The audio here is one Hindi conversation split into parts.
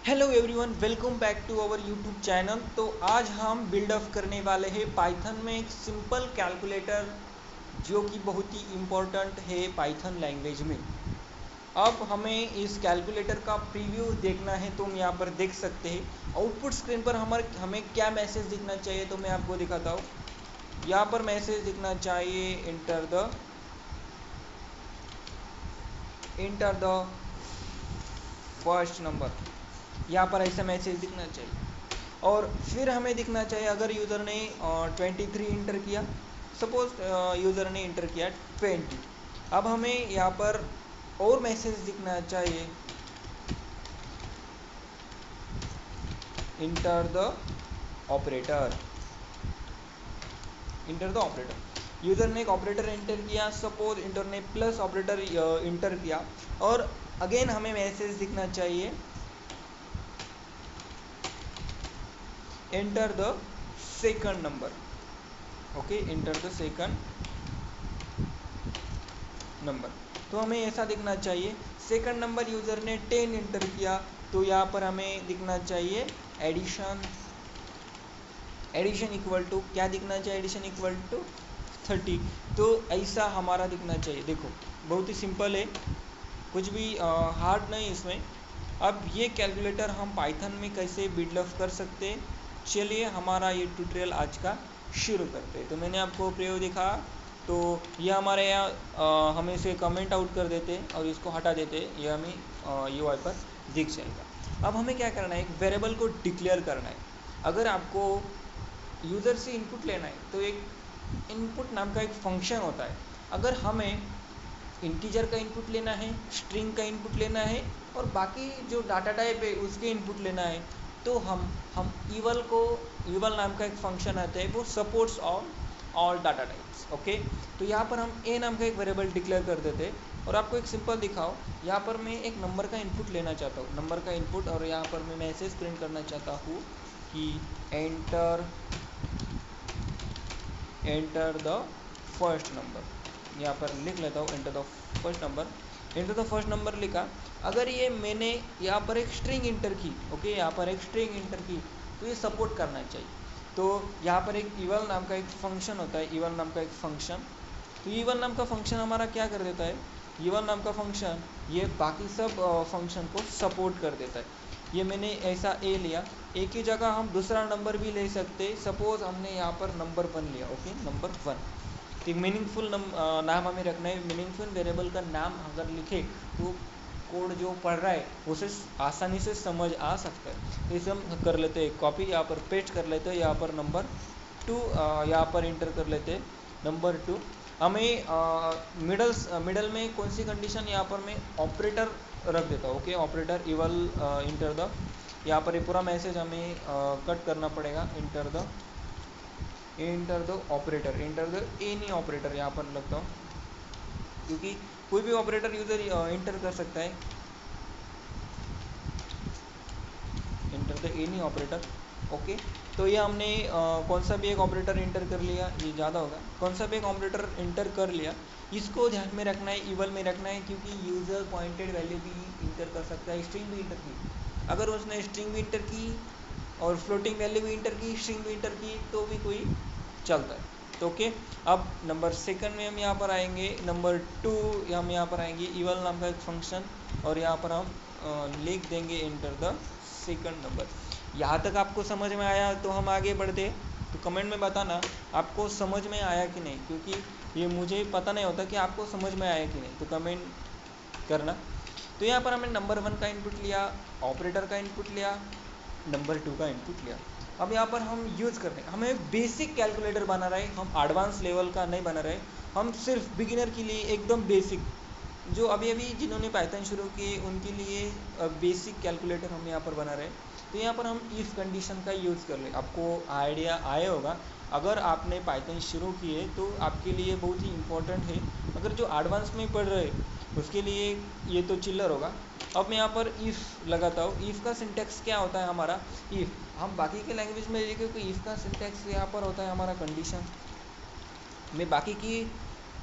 Hello everyone, welcome back to our YouTube channel. तो आज हम बिल्ड अप करने वाले हैं पाइथन में एक सिंपल कैलकुलेटर जो कि बहुत ही इम्पोर्टेंट है पाइथन लैंग्वेज में। अब हमें इस कैलकुलेटर का प्रीव्यू देखना है तो हम यहाँ पर देख सकते हैं। आउटपुट स्क्रीन पर हमें क्या मैसेज दिखना चाहिए तो मैं आपको दिखाता हूँ। यहाँ पर मैसेज दिखना चाहिए इंटर द फर्स्ट नंबर। यहाँ पर ऐसा मैसेज दिखना चाहिए और फिर हमें दिखना चाहिए अगर यूज़र ने 23 इंटर किया। सपोज यूज़र ने इंटर किया 20। अब हमें यहाँ पर और मैसेज दिखना चाहिए enter the operator. Enter the operator, user ने एक ऑपरेटर इंटर किया। सपोज इंटर ने प्लस ऑपरेटर इंटर किया और अगेन हमें मैसेज दिखना चाहिए enter the second number. Okay, enter the second number. तो हमें ऐसा दिखना चाहिए। सेकंड नंबर यूज़र ने 10 इंटर किया तो यहाँ पर हमें दिखना चाहिए एडिशन। एडिशन इक्वल टू क्या दिखना चाहिए? Addition equal to 30। तो ऐसा हमारा दिखना चाहिए। देखो, बहुत ही सिंपल है, कुछ भी हार्ड नहीं इसमें। अब ये कैलकुलेटर हम पाइथन में कैसे बिल्ड अप कर सकते हैं, चलिए हमारा ये ट्यूटोरियल आज का शुरू करते हैं। तो मैंने आपको प्रयोग दिखा, तो ये हमारे यहाँ हम इसे कमेंट आउट कर देते हैं और इसको हटा देते हैं, ये हमें UI पर दिख जाएगा। अब हमें क्या करना है, एक वेरिएबल को डिक्लेयर करना है। अगर आपको यूज़र से इनपुट लेना है तो एक इनपुट नाम का एक फंक्शन होता है। अगर हमें इंटीजर का इनपुट लेना है, स्ट्रिंग का इनपुट लेना है और बाकी जो डाटा टाइप है उसके इनपुट लेना है, तो हम ईवल नाम का एक फंक्शन आता है, वो supports all data types. Okay, तो यहाँ पर हम ए नाम का एक वेरिएबल डिक्लेयर कर देते हैं। और आपको एक सिंपल दिखाओ, यहाँ पर मैं एक नंबर का इनपुट लेना चाहता हूँ, नंबर का इनपुट, और यहाँ पर मैं मैसेज प्रिंट करना चाहता हूँ कि एंटर द फर्स्ट नंबर। यहाँ पर लिख लेता हूँ enter the first number. Enter the first number लिखा। अगर ये मैंने यहाँ पर एक स्ट्रिंग इंटर की, ओके, यहाँ पर एक स्ट्रिंग इंटर की, तो ये सपोर्ट करना चाहिए। तो यहाँ पर एक इवल नाम का एक फंक्शन होता है, इवल नाम का एक फंक्शन। तो इवल नाम का फंक्शन हमारा क्या कर देता है, इवल नाम का फंक्शन ये बाकी सब फंक्शन को सपोर्ट कर देता है। ये मैंने ऐसा ए लिया, ए की जगह हम दूसरा नंबर भी ले सकते। सपोज हमने यहाँ पर नंबर 1 लिया, ओके, नंबर 1। तो मीनिंगफुल नाम हमें रखना है। मीनिंगफुल वेरिएबल का नाम अगर लिखे तो कोड जो पढ़ रहा है उसे आसानी से समझ आ सकता है। तो इसे हम कर लेते हैं कॉपी, यहाँ पर पेस्ट कर लेते हैं। यहाँ पर नंबर 2 यहाँ पर इंटर कर लेते हैं, नंबर 2। हमें मिडल में कौन सी कंडीशन, यहाँ पर मैं ऑपरेटर रख देता हूँ। Okay, operator evil enter the, यहाँ पर ये पूरा मैसेज हमें कट करना पड़ेगा। Enter the operator, enter the any operator यहाँ पर लगता हूँ, क्योंकि कोई भी ऑपरेटर यूज़र इंटर कर सकता है। Enter the any operator. Okay, तो ये हमने कौन सा भी एक ऑपरेटर इंटर कर लिया, ये ज़्यादा होगा, कौन सा भी एक ऑपरेटर इंटर कर लिया। इसको ध्यान में रखना है, इवल में रखना है, क्योंकि यूज़र पॉइंटेड वैल्यू भी इंटर कर सकता है, स्ट्रिंग भी इंटर की। अगर उसने स्ट्रिंग भी इंटर की और फ्लोटिंग वैल्यू भी इंटर की, स्ट्रिंग भी इंटर की, तो भी कोई चलता है। तो ओके, अब नंबर सेकंड में हम यहाँ पर आएंगे, नंबर 2 हम यहाँ पर आएंगे, इवल नाम का एक फंक्शन, और यहाँ पर हम लिख देंगे इंटर द सेकंड नंबर। यहाँ तक आपको समझ में आया तो हम आगे बढ़ते। तो कमेंट में बताना आपको समझ में आया कि नहीं, क्योंकि ये मुझे पता नहीं होता कि आपको समझ में आया कि नहीं, तो कमेंट करना। तो यहाँ पर हमने नंबर 1 का इनपुट लिया, ऑपरेटर का इनपुट लिया, नंबर 2 का इनपुट लिया। अब यहाँ पर हम यूज़ कर रहे हैं, हमें बेसिक कैलकुलेटर बना रहे हैं, हम एडवांस लेवल का नहीं बना रहे। हम सिर्फ बिगिनर के लिए एकदम बेसिक, जो अभी जिन्होंने पाइथन शुरू किए उनके लिए बेसिक कैलकुलेटर हम यहाँ पर बना रहे हैं। तो यहाँ पर हम इफ़ कंडीशन का यूज़ कर ले। आपको आइडिया आया होगा, अगर आपने पाइथन शुरू किए तो आपके लिए बहुत ही इम्पोर्टेंट है। अगर जो एडवांस में पढ़ रहे उसके लिए ये तो चिल्लर होगा। अब मैं यहाँ पर इफ़ लगाता हूँ। इफ़ का सिंटेक्स क्या होता है हमारा, इफ़ हम बाकी के लैंग्वेज में देखें तो इफ़ का सिंटेक्स यहाँ पर होता है हमारा कंडीशन। मैं बाकी की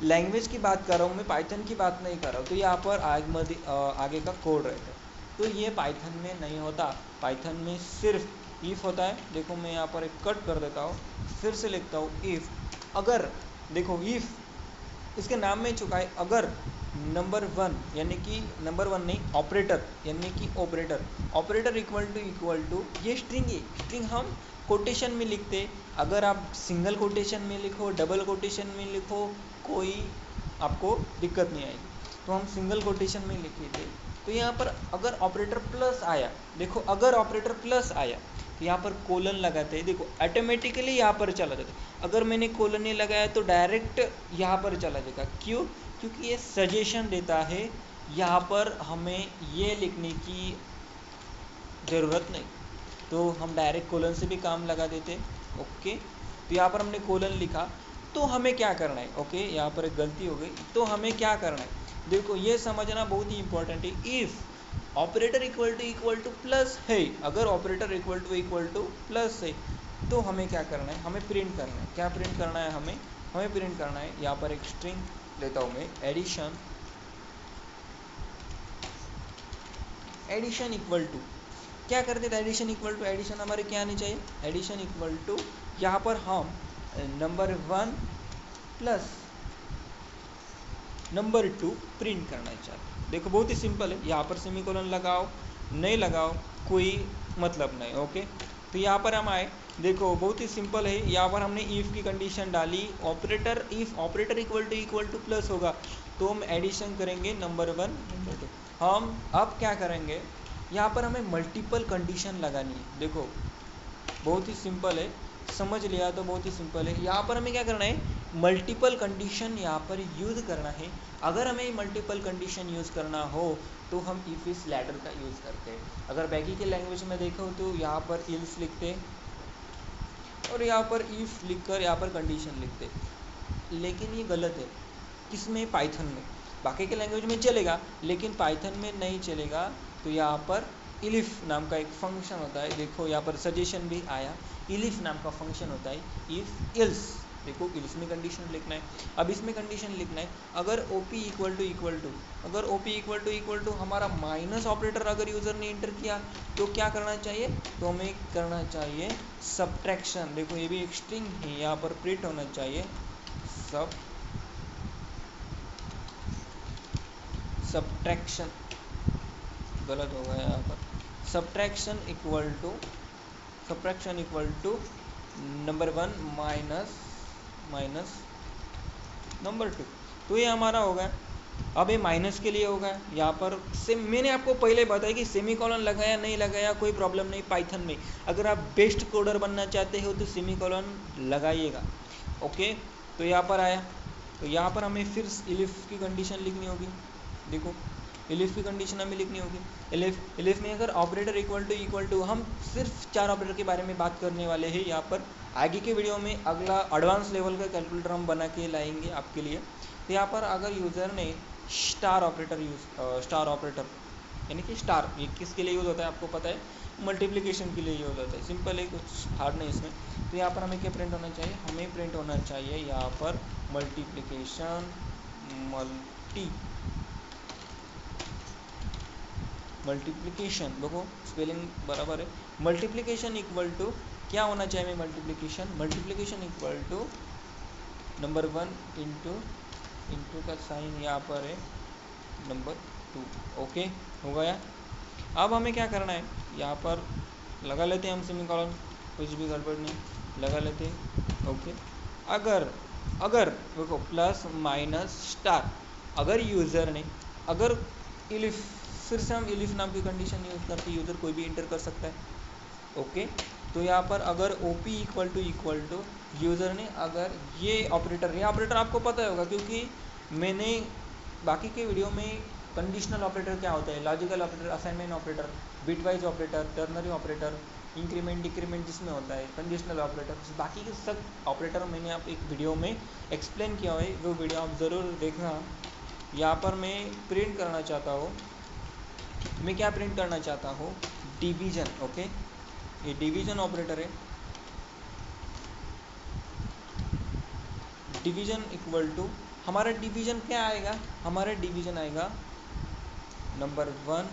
लैंग्वेज की बात कर रहा हूँ, मैं पाइथन की बात नहीं कर रहा हूँ। तो यहाँ पर आगे का कोड रहता है। तो ये पाइथन में नहीं होता। पाइथन में सिर्फ इफ़ होता है। देखो मैं यहाँ पर एक कट कर देता हूँ, फिर से लिखता हूँ इफ़। अगर देखो इफ़ इसके नाम में चुका है, अगर नंबर वन यानी कि नंबर वन नहीं, ऑपरेटर यानी कि ऑपरेटर इक्वल टू ये स्ट्रिंग है। स्ट्रिंग हम कोटेशन में लिखते। अगर आप सिंगल कोटेशन में लिखो, डबल कोटेशन में लिखो, कोई आपको दिक्कत नहीं आएगी। तो हम सिंगल कोटेशन में लिखे थे। तो यहाँ पर अगर ऑपरेटर प्लस आया, देखो अगर ऑपरेटर प्लस आया तो यहाँ पर कोलन लगाते हैं। देखो ऑटोमेटिकली यहाँ पर चला जाता। अगर मैंने कोलन नहीं लगाया तो डायरेक्ट यहाँ पर चला जाएगा। क्यों? क्योंकि ये सजेशन देता है यहाँ पर हमें ये लिखने की ज़रूरत नहीं, तो हम डायरेक्ट कोलन से भी काम लगा देते। ओके, तो यहाँ पर हमने कोलन लिखा, तो हमें क्या करना है? ओके, यहाँ पर एक गलती हो गई। तो हमें क्या करना है? देखो ये समझना बहुत ही इंपॉर्टेंट है। If operator equal two plus है, अगर ऑपरेटर इक्वल टू प्लस है तो हमें क्या करना है? हमें प्रिंट करना है। क्या प्रिंट करना है? हमें प्रिंट करना है, यहाँ पर एक स्ट्रिंग लेता हूँ मैं, एडिशन इक्वल टू, क्या करते थे? एडिशन इक्वल टू, एडिशन हमारे क्या आनी चाहिए? एडिशन इक्वल टू, यहाँ पर हम number one plus number two print करना चाहते। देखो बहुत ही सिंपल है। यहाँ पर सेमीकोलन लगाओ नहीं लगाओ कोई मतलब नहीं। ओके, तो यहाँ पर हम आए, देखो बहुत ही सिंपल है। यहाँ पर हमने इफ़ की कंडीशन डाली, operator if operator equal two plus होगा तो हम एडिशन करेंगे नंबर वन नंबर टू। हम अब क्या करेंगे? यहाँ पर हमें मल्टीपल कंडीशन लगानी है। देखो बहुत ही सिंपल है, समझ लिया तो बहुत ही सिंपल है। यहाँ पर हमें क्या करना है? मल्टीपल कंडीशन यहाँ पर यूज़ करना है। अगर हमें मल्टीपल कंडीशन यूज़ करना हो तो हम इफ इस लैडर का यूज़ करते हैं। अगर बाकी के लैंग्वेज में देखो तो यहाँ पर इल्स लिखते और यहाँ पर इफ़ लिखकर यहाँ पर कंडीशन लिखते, लेकिन ये गलत है। किसमें? पाइथन में। बाकी के लैंग्वेज में चलेगा लेकिन पाइथन में नहीं चलेगा। तो यहाँ पर इलिफ नाम का एक फंक्शन होता है। देखो यहाँ पर सजेशन भी आया, इलिफ नाम का फंक्शन होता है, इफ इल्स। देखो इल्स में कंडीशन लिखना है। अब इसमें कंडीशन लिखना है, अगर ओपी इक्वल टू अगर ओपी इक्वल टू हमारा माइनस ऑपरेटर अगर यूज़र ने इंटर किया तो क्या करना चाहिए? तो हमें करना चाहिए सब्ट्रैक्शन। देखो ये भी एक स्ट्रिंग है, यहाँ पर प्रिंट होना चाहिए सब्ट्रैक्शन, गलत हो गया यहाँ पर। Subtraction equal to number one minus number two. तो ये हमारा हो गया। अब ये माइनस के लिए होगा। यहाँ पर मैंने आपको पहले बताया कि सेमीकोलन लगाया नहीं लगाया कोई प्रॉब्लम नहीं पाइथन में। अगर आप बेस्ट कोडर बनना चाहते हो तो सेमीकोलन लगाइएगा। ओके, तो यहाँ पर आया, तो यहाँ पर हमें फिर इलिफ की कंडीशन लिखनी होगी। देखो इलिफ की कंडीशन हमें लिखनी होगी। इलिफ में अगर ऑपरेटर इक्वल टू हम सिर्फ 4 ऑपरेटर के बारे में बात करने वाले हैं। यहाँ पर आगे के वीडियो में अगला एडवांस लेवल का कैलकुलेटर हम बना के लाएंगे आपके लिए। तो यहाँ पर अगर यूज़र ने स्टार ऑपरेटर यानी कि स्टार, ये किसके लिए यूज़ होता है आपको पता है? मल्टीप्लिकेशन के लिए यूज़ होता है। सिंपल है, कुछ हार्ड नहीं इसमें। तो यहाँ पर हमें क्या प्रिंट होना चाहिए? हमें प्रिंट होना चाहिए यहाँ पर मल्टीप्लिकेशन। देखो स्पेलिंग बराबर है। मल्टीप्लिकेशन इक्वल टू क्या होना चाहिए? Multiplication equal to number one into का साइन यहाँ पर है नंबर टू। ओके हो गया। अब हमें क्या करना है? यहाँ पर लगा लेते हैं हम सेमीकोलन, कुछ भी गड़बड़ नहीं, लगा लेते हैं। ओके, अगर देखो प्लस माइनस स्टार, अगर यूज़र ने अगर इलिफ, फिर से हम इलिफ नाम की कंडीशन यूज़ करके यूज़र कोई भी इंटर कर सकता है। ओके, तो यहाँ पर अगर ओपी इक्वल टू यूज़र ने अगर ये ऑपरेटर आपको पता होगा क्योंकि मैंने बाकी के वीडियो में कंडीशनल ऑपरेटर क्या होता है, logical operator, assignment operator, bitwise operator, ternary operator, increment decrement जिसमें होता है कंडीशनल ऑपरेटर, बाकी के सब ऑपरेटर मैंने आप एक वीडियो में एक्सप्लेन किया है, वो वीडियो आप ज़रूर देखना। यहाँ पर मैं प्रिंट करना चाहता हूँ, मैं क्या प्रिंट करना चाहता हूँ? डिवीज़न। ओके, ये डिवीज़न ऑपरेटर है। डिवीज़न इक्वल टू हमारा डिवीज़न क्या आएगा? हमारा डिवीज़न आएगा number one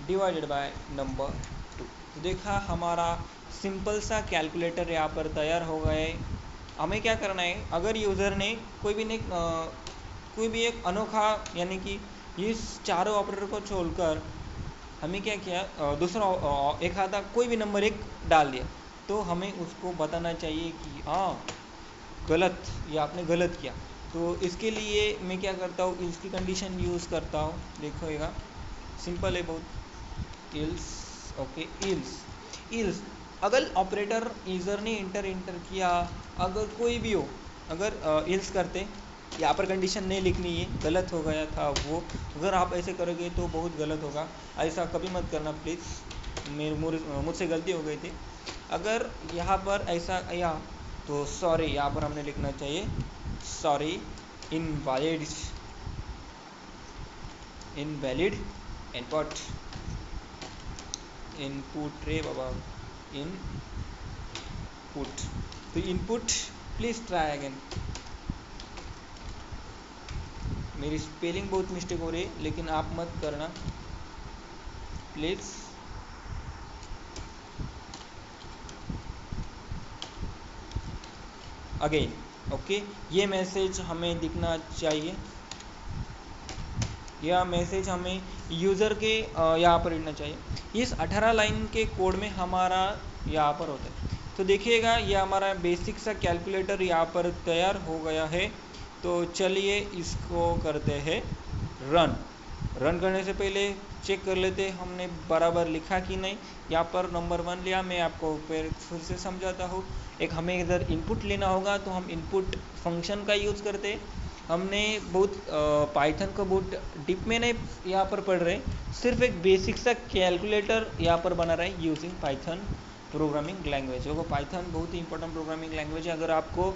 divided by number 2। तो देखा हमारा सिंपल सा कैलकुलेटर यहाँ पर तैयार हो गए। हमें क्या करना है, अगर यूज़र ने कोई भी एक अनोखा यानी कि इस चारों ऑपरेटर को छोड़कर हमें क्या किया, दूसरा एक आधा कोई भी नंबर एक डाल दिया, तो हमें उसको बताना चाहिए कि हाँ गलत, या आपने गलत किया। तो इसके लिए मैं क्या करता हूँ, इसकी कंडीशन यूज़ करता हूँ। देखोएगा सिंपल है बहुत, इल्स। ओके, इल्स अगर ऑपरेटर यूज़र ने इंटर किया, अगर कोई भी हो, अगर इल्स करते, यहाँ पर कंडीशन नहीं लिखनी है, गलत हो गया था वो। अगर आप ऐसे करोगे तो बहुत गलत होगा, ऐसा कभी मत करना प्लीज़, मुझसे गलती हो गई थी। अगर यहाँ पर ऐसा या तो सॉरी, यहाँ पर हमने लिखना चाहिए सॉरी इनवैलिड इनपुट रे बाबा, इनपुट। तो इनपुट प्लीज़ ट्राई अगेन। मेरी स्पेलिंग बहुत मिस्टेक हो रही है, लेकिन आप मत करना प्लीज़। अगेन ओके, ये मैसेज हमें दिखना चाहिए, यह मैसेज हमें यूज़र के यहाँ पर लिखना चाहिए। इस 18 लाइन के कोड में हमारा यहाँ पर होता है। तो देखिएगा ये हमारा बेसिक सा कैलकुलेटर यहाँ पर तैयार हो गया है। तो चलिए इसको करते हैं रन करने से पहले चेक कर लेते हमने बराबर लिखा कि नहीं। यहाँ पर नंबर 1 लिया, मैं आपको फिर से समझाता हूँ। एक हमें इधर इनपुट लेना होगा, तो हम इनपुट फंक्शन का यूज़ करते हैं। हमने बहुत पाइथन को बहुत डीप में नहीं यहाँ पर पढ़ रहे, सिर्फ एक बेसिक सा कैलकुलेटर यहाँ पर बना रहे हैं यूजिंग पाइथन प्रोग्रामिंग लैंग्वेज। देखो पाइथन बहुत ही इंपॉर्टेंट प्रोग्रामिंग लैंग्वेज है। अगर आपको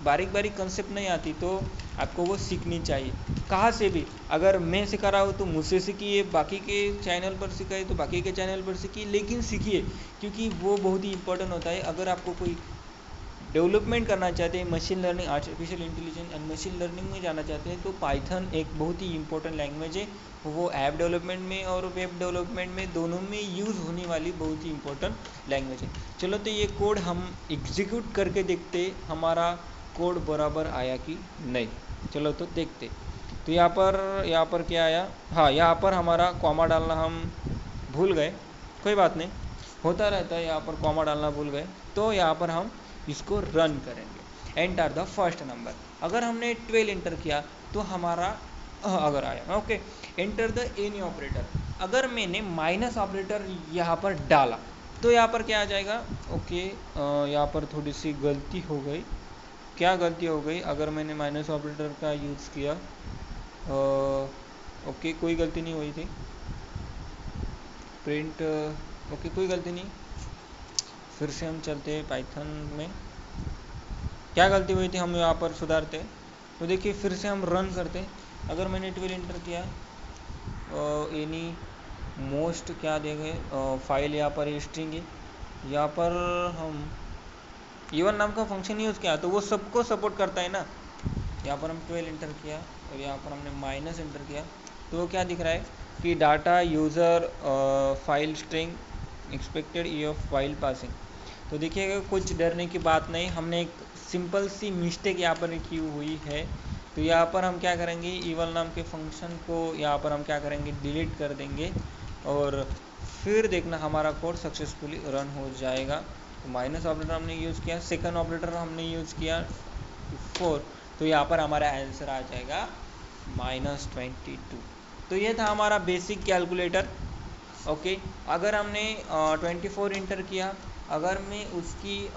बारीक कंसेप्ट नहीं आती तो आपको वो सीखनी चाहिए, कहाँ से भी। अगर मैं सिखा रहा हूँ तो मुझसे सीखिए, बाकी के चैनल पर सिखाइए तो बाकी के चैनल पर सीखिए, लेकिन सीखिए, क्योंकि वो बहुत ही इंपॉर्टेंट होता है। अगर आपको कोई डेवलपमेंट करना चाहते हैं, machine learning, artificial intelligence and machine learning में जाना चाहते हैं, तो पाइथन एक बहुत ही इंपॉर्टेंट लैंग्वेज है। वो ऐप डेवलपमेंट में और वेब डेवलपमेंट में दोनों में यूज़ होने वाली बहुत ही इंपॉर्टेंट लैंग्वेज है। चलो तो ये कोड हम एग्जीक्यूट करके देखते हमारा कोड बराबर आया कि नहीं। चलो तो देखते। तो यहाँ पर क्या आया, हाँ यहाँ पर हमारा कॉमा डालना हम भूल गए, कोई बात नहीं, होता रहता है। यहाँ पर कॉमा डालना भूल गए, तो यहाँ पर हम इसको रन करेंगे। Enter the first number. अगर हमने 12 एंटर किया तो हमारा अगर आया okay. Enter the any operator. अगर मैंने माइनस ऑपरेटर यहाँ पर डाला तो यहाँ पर क्या आ जाएगा, ओके। यहाँ पर थोड़ी सी गलती हो गई। क्या गलती हो गई, अगर मैंने माइनस ऑपरेटर का यूज़ किया, ओके कोई गलती नहीं हुई थी, प्रिंट ओके कोई गलती नहीं। फिर से हम चलते हैं पाइथन में, क्या गलती हुई थी हम यहाँ पर सुधारते। तो देखिए फिर से हम रन करते। अगर मैंने 12 एंटर किया, एनी मोस्ट क्या देंगे, फाइल यहाँ पर स्ट्रिंग है, यहाँ पर हम इवन नाम का फंक्शन यूज़ किया तो वो सबको सपोर्ट करता है ना। यहाँ पर हम 12 एंटर किया और यहाँ पर हमने माइनस एंटर किया, तो वो क्या दिख रहा है कि data user file string expected E of file passing. तो देखिएगा कुछ डरने की बात नहीं, हमने एक सिंपल सी मिस्टेक यहाँ पर की हुई है। तो यहाँ पर हम क्या करेंगे, इवल नाम के फंक्शन को यहाँ पर हम क्या करेंगे, डिलीट कर देंगे और फिर देखना हमारा कोड सक्सेसफुली रन हो जाएगा। तो माइनस ऑपरेटर हमने यूज़ किया, सेकंड ऑपरेटर हमने यूज़ किया 4, तो यहाँ पर हमारा आंसर आ जाएगा -22। तो ये था हमारा बेसिक कैलकुलेटर ओके। अगर हमने 24 इंटर किया, अगर मैं उसकी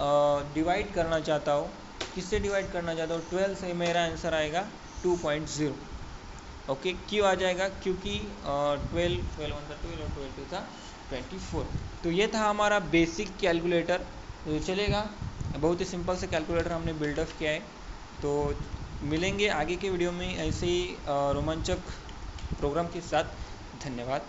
डिवाइड करना चाहता हूँ, किससे डिवाइड करना चाहता हूँ, 12 से, मेरा आंसर आएगा 2.0 ओके। क्यों आ जाएगा, क्योंकि 12 1 था 12 और 12 था 24। तो ये था हमारा बेसिक कैलकुलेटर। तो चलेगा, बहुत ही सिंपल से कैलकुलेटर हमने बिल्डअप किया है। तो मिलेंगे आगे के वीडियो में ऐसे ही रोमांचक प्रोग्राम के साथ। धन्यवाद।